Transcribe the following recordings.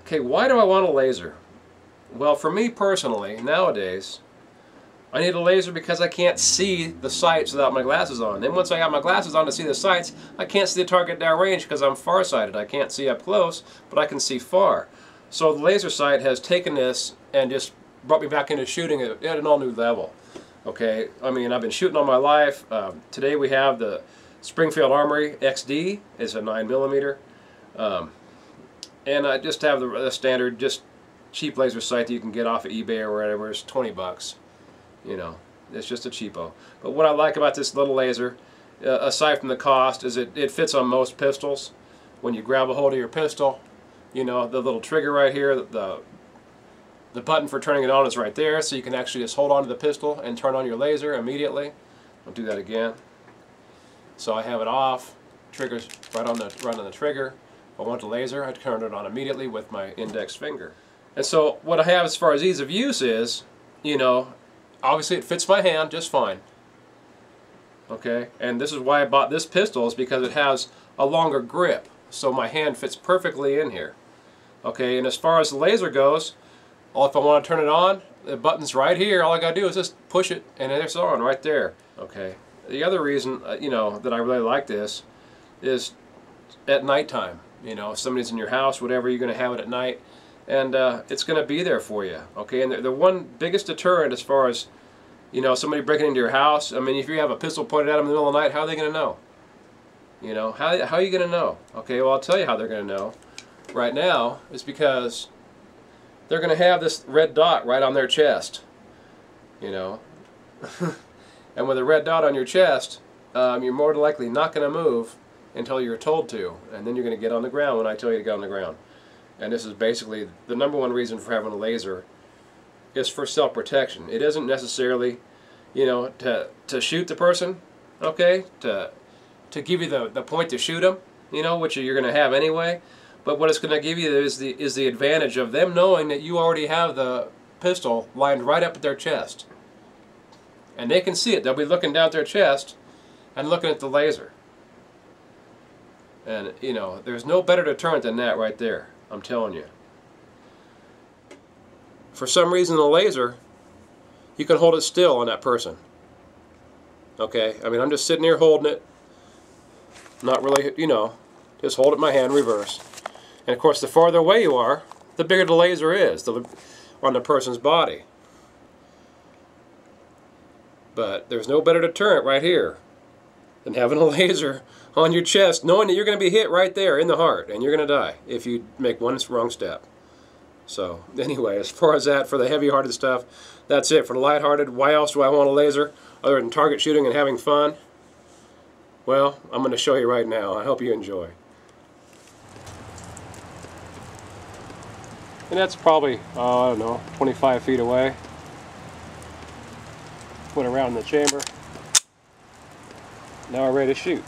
Okay, why do I want a laser? Well, for me personally, nowadays, I need a laser because I can't see the sights without my glasses on. Then once I have my glasses on to see the sights, I can't see the target downrange because I'm farsighted. I can't see up close, but I can see far. So the laser sight has taken this and just brought me back into shooting at an all new level. Okay, I mean, I've been shooting all my life. Today we have the Springfield Armory XD. It's a 9mm. And I just have the standard, just cheap laser sight that you can get off of eBay or wherever. It's 20 bucks. You know, it's just a cheapo. But what I like about this little laser, aside from the cost, is it fits on most pistols. When you grab a hold of your pistol, you know, the little trigger right here, the button for turning it on is right there, so you can actually just hold on to the pistol and turn on your laser immediately. I'll do that again. So I have it off, triggers right on the trigger. If I want the laser, I turn it on immediately with my index finger. And so what I have as far as ease of use is, you know, obviously it fits my hand just fine. Okay, and this is why I bought this pistol, is because it has a longer grip, so my hand fits perfectly in here. Okay, and as far as the laser goes, if I want to turn it on, the button's right here. All I gotta do is just push it and it's on right there. Okay, the other reason you know, that I really like this is at nighttime. You know, if somebody's in your house, whatever, you're going to have it at night, and it's going to be there for you. Okay, and the one biggest deterrent as far as, you know, somebody breaking into your house, I mean, if you have a pistol pointed at them in the middle of the night, how are they going to know? You know, how are you going to know? Okay, well, I'll tell you how they're going to know. Right now is because they're going to have this red dot right on their chest. You know, and with a red dot on your chest, you're more than likely not going to move until you're told to, and then you're going to get on the ground when I tell you to get on the ground. And this is basically the #1 reason for having a laser, is for self-protection. It isn't necessarily, you know, to shoot the person, okay, to give you the point to shoot them, you know, which you're going to have anyway. But what it's going to give you is the advantage of them knowing that you already have the pistol lined right up at their chest, and they can see it. They'll be looking down at their chest and looking at the laser. And, you know, there's no better deterrent than that right there, I'm telling you. For some reason, the laser, you can hold it still on that person. Okay, I mean, I'm just sitting here holding it, not really, you know, just hold it in my hand, reverse. And of course, the farther away you are, the bigger the laser is on the person's body. But there's no better deterrent right here than having a laser on your chest, knowing that you're going to be hit right there in the heart, and you're going to die if you make one wrong step. So anyway, as far as that, for the heavy-hearted stuff, that's it. For the light-hearted, why else do I want a laser other than target shooting and having fun? Well, I'm going to show you right now. I hope you enjoy. And that's probably, I don't know, 25 feet away. Put it around in the chamber. Now we're ready to shoot.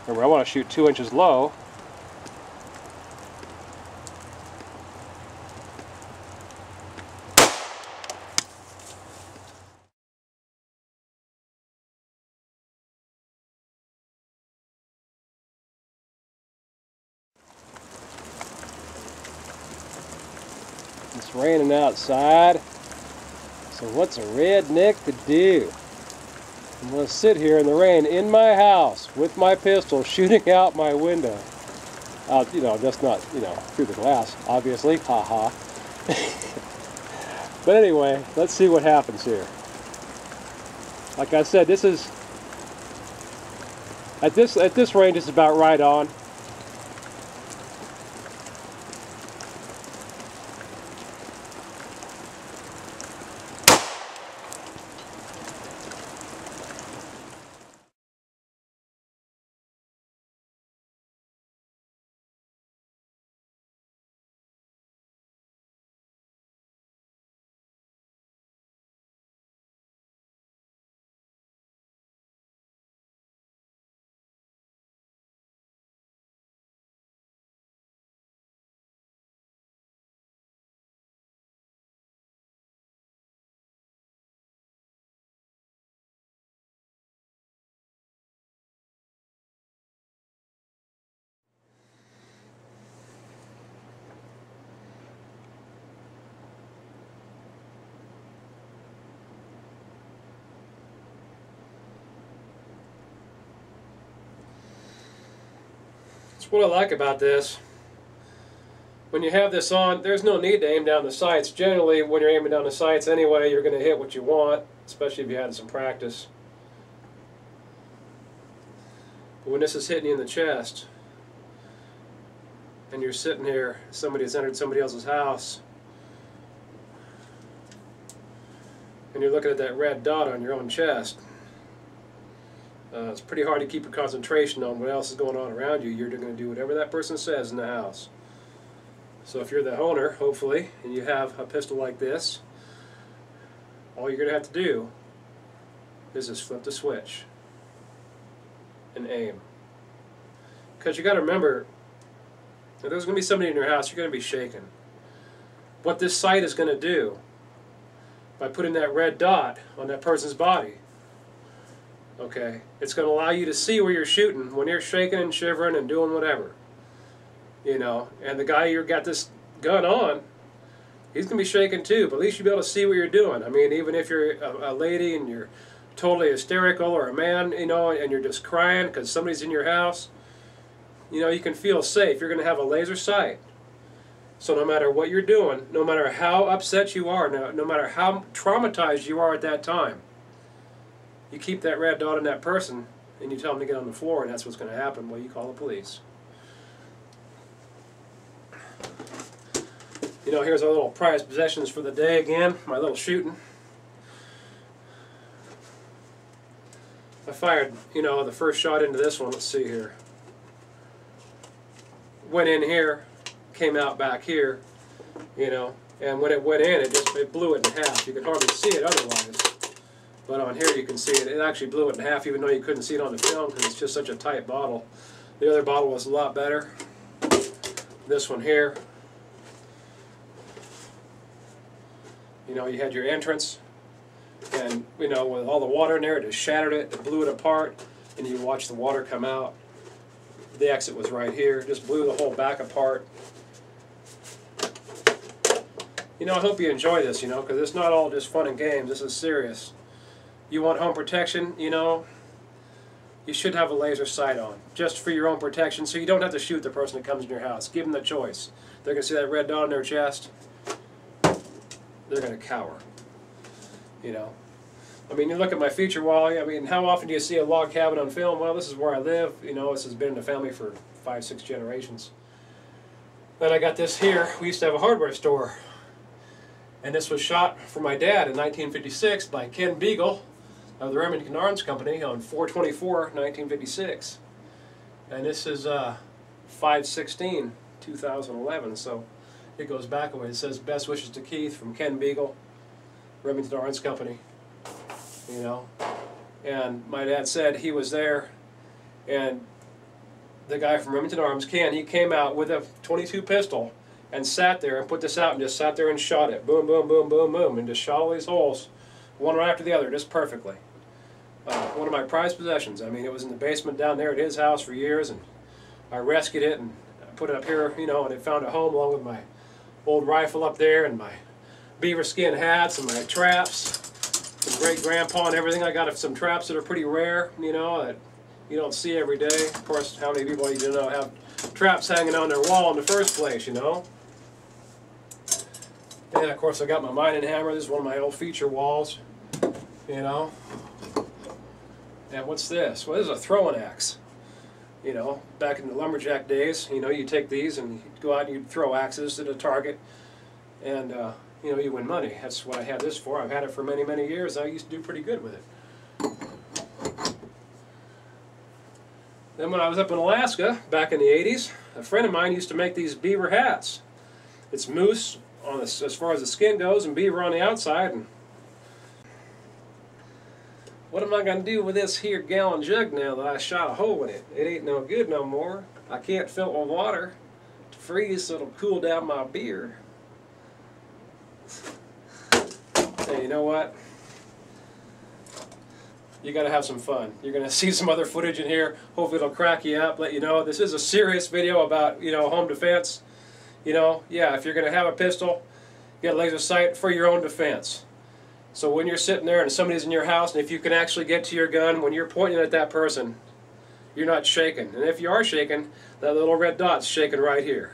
Remember, I want to shoot 2 inches low. It's raining outside, so what's a redneck to do? I'm going to sit here in the rain in my house with my pistol shooting out my window. You know, just not, you know, through the glass, obviously, haha. But anyway, let's see what happens here. Like I said, this is, at this range, it's about right on. That's what I like about this. When you have this on, there's no need to aim down the sights. Generally, when you're aiming down the sights anyway, you're going to hit what you want, especially if you had some practice. But when this is hitting you in the chest, and you're sitting here, somebody has entered somebody else's house, and you're looking at that red dot on your own chest, it's pretty hard to keep your concentration on what else is going on around you. You're going to do whatever that person says in the house. So if you're the owner, hopefully, and you have a pistol like this, all you're going to have to do is just flip the switch and aim. Because you got to remember, if there's going to be somebody in your house, you're going to be shaken. What this sight is going to do, by putting that red dot on that person's body, okay, it's going to allow you to see where you're shooting when you're shaking and shivering and doing whatever. You know, and the guy you've got this gun on, he's going to be shaking too, but at least you'll be able to see what you're doing. I mean, even if you're a lady and you're totally hysterical, or a man, you know, and you're just crying because somebody's in your house, you know, you can feel safe. You're going to have a laser sight. So no matter what you're doing, no matter how upset you are, no matter how traumatized you are at that time, you keep that red dot on that person and you tell them to get on the floor, and that's what's going to happen. Well, you call the police. You know, here's our little prized possessions for the day again, my little shooting. I fired, you know, the first shot into this one. Let's see here. Went in here, came out back here, you know, and when it went in, it blew it in half. You could hardly see it otherwise. But on here you can see it. It actually blew it in half, even though you couldn't see it on the film because it's just such a tight bottle. The other bottle was a lot better. This one here, you know, you had your entrance, and you know, with all the water in there, it just shattered it, it blew it apart, and you watch the water come out. The exit was right here, just blew the whole back apart. You know, I hope you enjoy this, you know, because it's not all just fun and games. This is serious. You want home protection, you know, you should have a laser sight on, just for your own protection, so you don't have to shoot the person that comes in your house. Give them the choice. They're going to see that red dot on their chest, they're going to cower, you know. I mean, you look at my feature wall, I mean, how often do you see a log cabin on film? Well, this is where I live, you know, this has been in the family for 5-6 generations. Then I got this here. We used to have a hardware store, and this was shot for my dad in 1956 by Ken Beagle of the Remington Arms Company on 4/24/1956. And this is 5/16/2011, so it goes back a way. It says, "Best wishes to Keith from Ken Beagle, Remington Arms Company." You know, and my dad said he was there, and the guy from Remington Arms, Ken, he came out with a .22 pistol and sat there and put this out and just sat there and shot it. Boom, boom, boom, boom, boom, and just shot all these holes, one right after the other, just perfectly. One of my prized possessions. I mean, it was in the basement down there at his house for years, and I rescued it and put it up here, you know, and it found a home along with my old rifle up there and my beaver skin hats and my traps. From great-grandpa and everything. I got some traps that are pretty rare, you know, that you don't see every day. Of course, how many people you know have traps hanging on their wall in the first place, you know? And of course, I got my mining hammer. This is one of my old feature walls, you know. And what's this? Well, this is a throwing axe. You know, back in the lumberjack days, you know, you take these and you'd go out and you'd throw axes at a target, and you know, you win money. That's what I had this for. I've had it for many, many years. I used to do pretty good with it. Then when I was up in Alaska, back in the 80s, a friend of mine used to make these beaver hats. It's moose on the, as far as the skin goes, and beaver on the outside. And what am I going to do with this here gallon jug now that I shot a hole in it? It ain't no good no more. I can't fill it with water to freeze so it'll cool down my beer. Hey, you know what? You got to have some fun. You're going to see some other footage in here. Hopefully it'll crack you up, let you know this is a serious video about, you know, home defense. You know, yeah, if you're going to have a pistol, get a laser sight for your own defense. So when you're sitting there and somebody's in your house, and if you can actually get to your gun when you're pointing at that person, you're not shaking. And if you are shaking, that little red dot's shaking right here.